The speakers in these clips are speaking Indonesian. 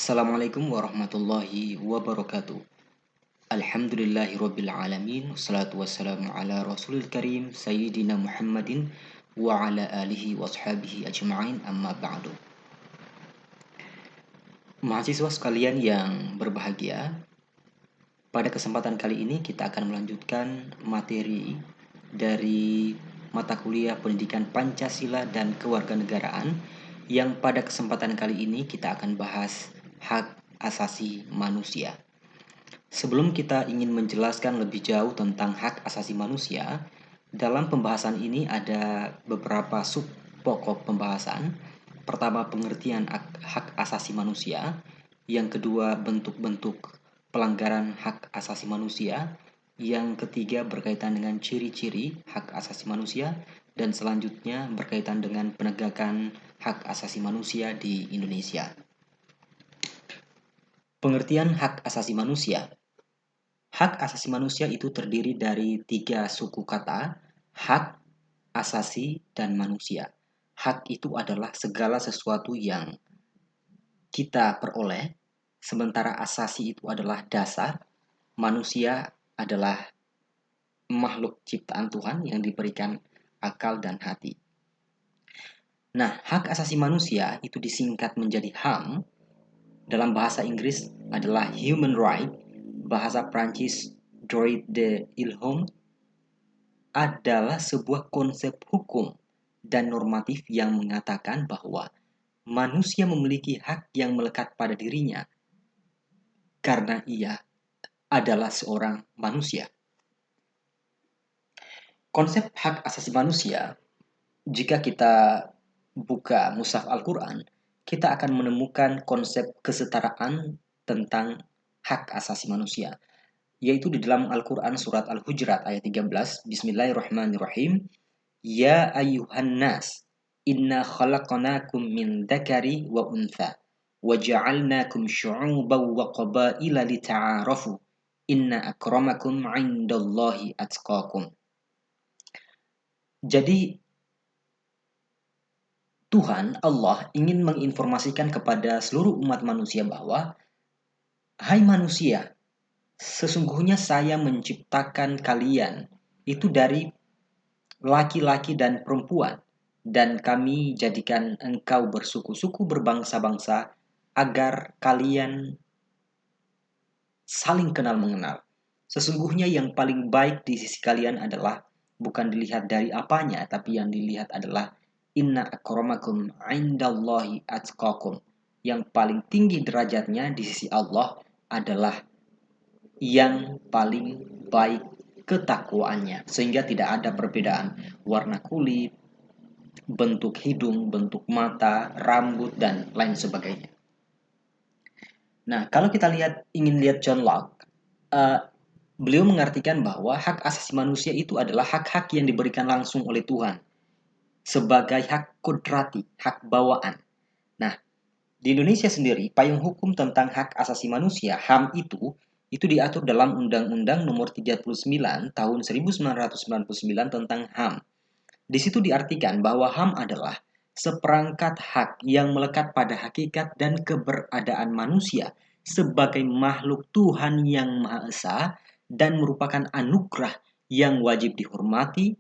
Assalamualaikum warahmatullahi wabarakatuh. Alhamdulillahirabbil alamin wassalatu wassalamu ala rasulil karim sayyidina Muhammadin wa ala alihi washabihi ajma'in amma ba'du. Mahasiswa sekalian yang berbahagia, pada kesempatan kali ini kita akan melanjutkan materi dari mata kuliah Pendidikan Pancasila dan Kewarganegaraan yang pada kesempatan kali ini kita akan bahas hak asasi manusia. Sebelum kita ingin menjelaskan lebih jauh tentang hak asasi manusia, dalam pembahasan ini ada beberapa sub pokok pembahasan. Pertama, pengertian hak asasi manusia. Yang kedua, bentuk-bentuk pelanggaran hak asasi manusia. Yang ketiga, berkaitan dengan ciri-ciri hak asasi manusia. Dan selanjutnya berkaitan dengan penegakan hak asasi manusia di Indonesia. Pengertian hak asasi manusia. Hak asasi manusia itu terdiri dari 3 suku kata: hak, asasi, dan manusia. Hak itu adalah segala sesuatu yang kita peroleh, sementara asasi itu adalah dasar, manusia adalah makhluk ciptaan Tuhan yang diberikan akal dan hati. Nah, hak asasi manusia itu disingkat menjadi HAM, dalam bahasa Inggris adalah Human Right, bahasa Prancis Droit de l'Homme, adalah sebuah konsep hukum dan normatif yang mengatakan bahwa manusia memiliki hak yang melekat pada dirinya karena ia adalah seorang manusia. Konsep hak asasi manusia, jika kita buka Mushaf Al-Quran, kita akan menemukan konsep kesetaraan tentang hak asasi manusia, yaitu di dalam Al-Quran surat Al-Hujurat ayat 13, Bismillahirrahmanirrahim. Ya ayyuhan nas, inna khalaqnakum min dzakari wa untha wa ja'alnakum syu'uban wa qabaila lita'arafu inna akramakum 'indallahi atqakum. Jadi Tuhan Allah ingin menginformasikan kepada seluruh umat manusia bahwa, hai manusia, sesungguhnya saya menciptakan kalian itu dari laki-laki dan perempuan, dan kami jadikan engkau bersuku-suku berbangsa-bangsa agar kalian saling kenal mengenal. Sesungguhnya yang paling baik di sisi kalian adalah bukan dilihat dari apanya, tapi yang dilihat adalah inna akramakum 'indallahi atqakum. Yang paling tinggi derajatnya di sisi Allah adalah yang paling baik ketakwaannya, sehingga tidak ada perbedaan warna kulit, bentuk hidung, bentuk mata, rambut, dan lain sebagainya. Nah, kalau kita ingin lihat John Locke, beliau mengartikan bahwa hak asasi manusia itu adalah hak-hak yang diberikan langsung oleh Tuhan sebagai hak kudrati, hak bawaan. Nah, di Indonesia sendiri, payung hukum tentang hak asasi manusia, HAM itu diatur dalam Undang-Undang Nomor 39 Tahun 1999 tentang HAM. Di situ diartikan bahwa HAM adalah seperangkat hak yang melekat pada hakikat dan keberadaan manusia sebagai makhluk Tuhan yang Maha Esa dan merupakan anugerah yang wajib dihormati,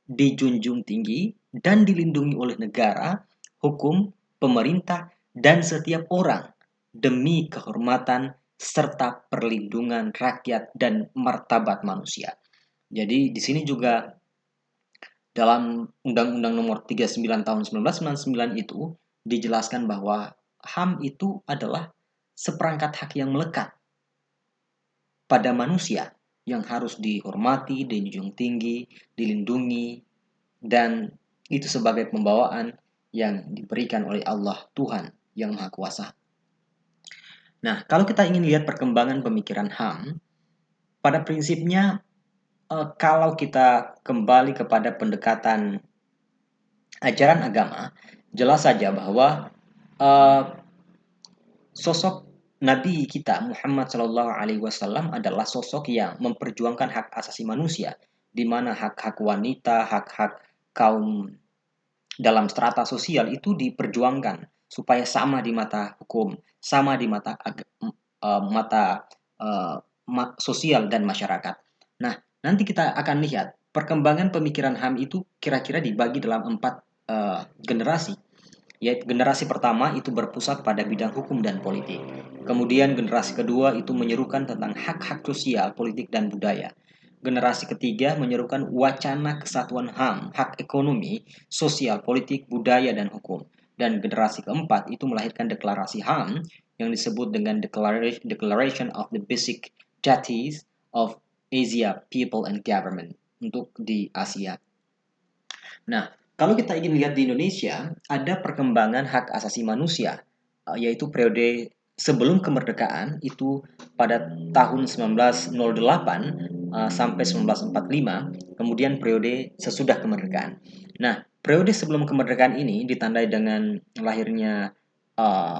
dijunjung tinggi, dan dilindungi oleh negara, hukum, pemerintah, dan setiap orang demi kehormatan serta perlindungan rakyat dan martabat manusia. Jadi di sini juga dalam Undang-Undang Nomor 39 Tahun 1999 itu dijelaskan bahwa HAM itu adalah seperangkat hak yang melekat pada manusia yang harus dihormati, dijunjung tinggi, dilindungi, dan itu sebagai pembawaan yang diberikan oleh Allah Tuhan yang Maha Kuasa. Nah, kalau kita ingin lihat perkembangan pemikiran HAM, pada prinsipnya kalau kita kembali kepada pendekatan ajaran agama, jelas saja bahwa sosok Nabi kita Muhammad SAW adalah sosok yang memperjuangkan hak asasi manusia, di mana hak-hak wanita, hak-hak kaum dalam strata sosial itu diperjuangkan supaya sama di mata hukum, sama di mata mata eh, sosial dan masyarakat. Nah, nanti kita akan lihat perkembangan pemikiran HAM itu kira-kira dibagi dalam 4 generasi. Yaitu generasi pertama itu berpusat pada bidang hukum dan politik. Kemudian generasi kedua itu menyerukan tentang hak-hak sosial, politik, dan budaya. Generasi ketiga menyerukan wacana kesatuan HAM, hak ekonomi, sosial, politik, budaya, dan hukum. Dan generasi keempat itu melahirkan deklarasi HAM yang disebut dengan Declaration of the Basic Duties of Asia People and Government untuk di Asia. Nah, kalau kita ingin lihat di Indonesia, ada perkembangan hak asasi manusia, yaitu periode sebelum kemerdekaan itu pada tahun 1908 sampai 1945, kemudian periode sesudah kemerdekaan. Nah, periode sebelum kemerdekaan ini ditandai dengan lahirnya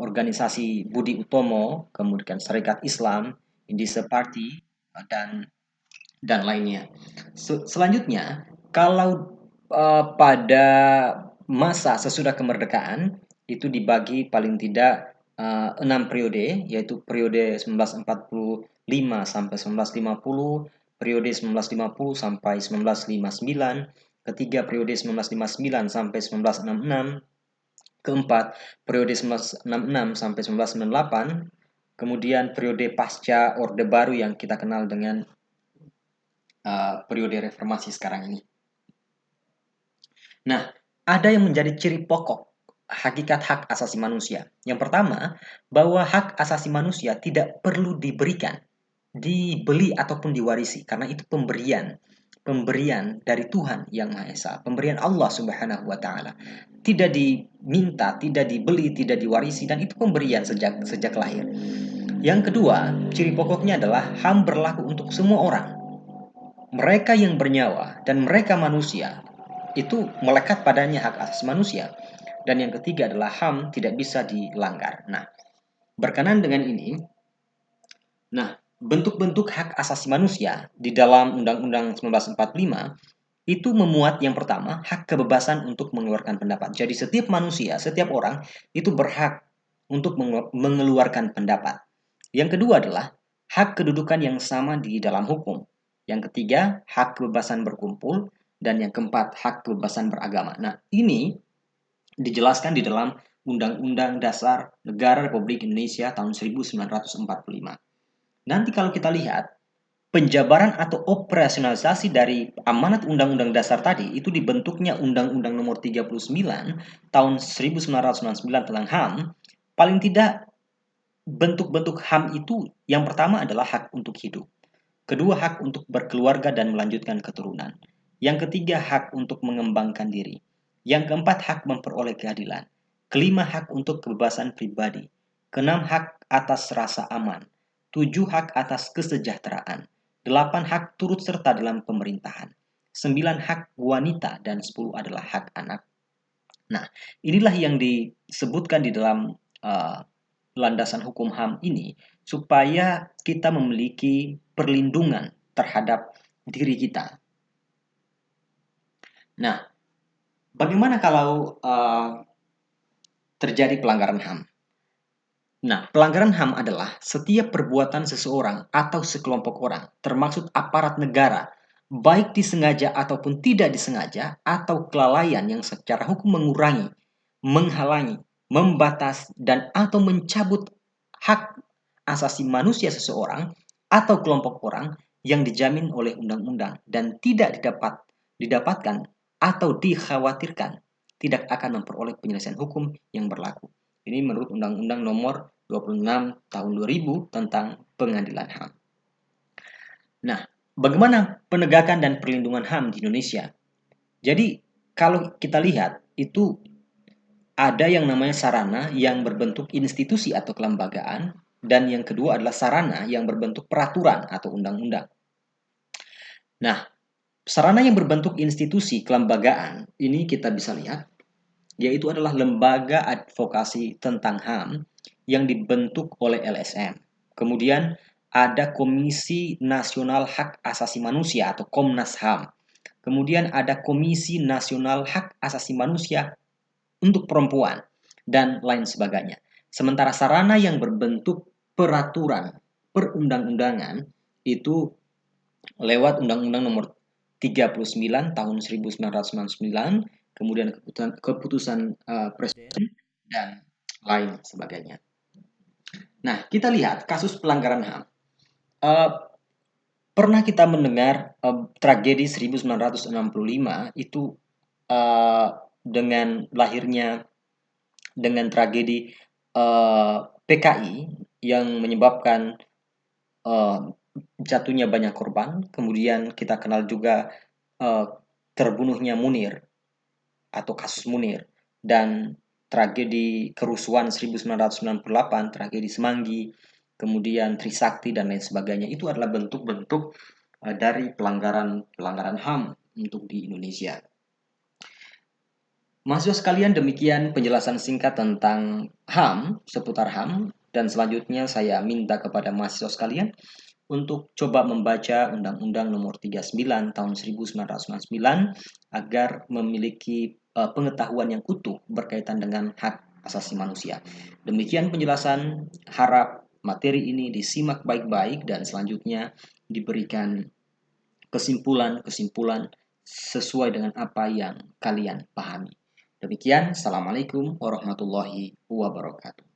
organisasi Budi Utomo, kemudian Serikat Islam, Indonesian Party, dan lainnya. Selanjutnya, kalau pada masa sesudah kemerdekaan itu dibagi paling tidak 6 periode, yaitu periode 1945 sampai 1950, periode 1950 sampai 1959, ketiga periode 1959 sampai 1966, keempat periode 1966 sampai 1998, kemudian periode pasca Orde Baru yang kita kenal dengan periode reformasi sekarang ini. Nah, ada yang menjadi ciri pokok hakikat hak asasi manusia. Yang pertama, bahwa hak asasi manusia tidak perlu diberikan, dibeli ataupun diwarisi, karena itu pemberian. Pemberian dari Tuhan yang Maha Esa, pemberian Allah Subhanahu wa taala. Tidak diminta, tidak dibeli, tidak diwarisi, dan itu pemberian sejak lahir. Yang kedua, ciri pokoknya adalah HAM berlaku untuk semua orang. Mereka yang bernyawa dan mereka manusia itu melekat padanya hak asasi manusia. Dan yang ketiga adalah HAM tidak bisa dilanggar. Nah, berkenaan dengan ini, bentuk-bentuk hak asasi manusia di dalam Undang-Undang 1945 itu memuat yang pertama hak kebebasan untuk mengeluarkan pendapat. Jadi setiap manusia, setiap orang itu berhak untuk mengeluarkan pendapat. Yang kedua adalah hak kedudukan yang sama di dalam hukum. Yang ketiga, hak kebebasan berkumpul. Dan yang keempat, hak kebebasan beragama. Nah, ini dijelaskan di dalam Undang-Undang Dasar Negara Republik Indonesia tahun 1945. Nanti kalau kita lihat, penjabaran atau operasionalisasi dari amanat Undang-Undang Dasar tadi itu dibentuknya Undang-Undang Nomor 39 tahun 1999 tentang HAM. Paling tidak bentuk-bentuk HAM itu yang pertama adalah hak untuk hidup. Kedua, hak untuk berkeluarga dan melanjutkan keturunan. Yang ketiga, hak untuk mengembangkan diri. Yang keempat, hak memperoleh keadilan. Kelima, hak untuk kebebasan pribadi. Keenam, hak atas rasa aman. 7, hak atas kesejahteraan. 8, hak turut serta dalam pemerintahan. 9, hak wanita. Dan 10 adalah hak anak. Nah, inilah yang disebutkan di dalam landasan hukum HAM ini supaya kita memiliki perlindungan terhadap diri kita. Nah, bagaimana kalau terjadi pelanggaran HAM? Nah, pelanggaran HAM adalah setiap perbuatan seseorang atau sekelompok orang, termasuk aparat negara, baik disengaja ataupun tidak disengaja, atau kelalaian yang secara hukum mengurangi, menghalangi, membatas, dan atau mencabut hak asasi manusia seseorang atau kelompok orang yang dijamin oleh undang-undang dan tidak didapatkan atau dikhawatirkan tidak akan memperoleh penyelesaian hukum yang berlaku. Ini menurut Undang-Undang Nomor 26 Tahun 2000 tentang Pengadilan HAM. Nah, bagaimana penegakan dan perlindungan HAM di Indonesia? Jadi, kalau kita lihat, itu ada yang namanya sarana yang berbentuk institusi atau kelembagaan, dan yang kedua adalah sarana yang berbentuk peraturan atau undang-undang. Nah, sarana yang berbentuk institusi kelembagaan, ini kita bisa lihat, yaitu adalah lembaga advokasi tentang HAM yang dibentuk oleh LSM. Kemudian ada Komisi Nasional Hak Asasi Manusia atau Komnas HAM. Kemudian ada Komisi Nasional Hak Asasi Manusia untuk Perempuan. dan lain sebagainya. Sementara sarana yang berbentuk peraturan perundang-undangan itu lewat Undang-Undang Nomor 39 Tahun 1999, kemudian keputusan Presiden dan lain sebagainya. Nah, kita lihat kasus pelanggaran HAM. Uh, Pernah kita mendengar tragedi 1965 itu uh, dengan tragedi PKI yang menyebabkan uh, jatuhnya banyak korban. Kemudian kita kenal juga uh, terbunuhnya Munir atau kasus Munir, dan tragedi kerusuhan 1998, tragedi Semanggi, kemudian Trisakti dan lain sebagainya. Itu adalah bentuk-bentuk dari pelanggaran HAM untuk di Indonesia. Mahasiswa sekalian, demikian penjelasan singkat tentang HAM, seputar HAM, dan selanjutnya saya minta kepada mahasiswa sekalian untuk coba membaca Undang-Undang Nomor 39 Tahun 1999 agar memiliki pengetahuan yang utuh berkaitan dengan hak asasi manusia. Demikian penjelasan, harap materi ini disimak baik-baik dan selanjutnya diberikan kesimpulan-kesimpulan sesuai dengan apa yang kalian pahami. Demikian, Assalamualaikum warahmatullahi wabarakatuh.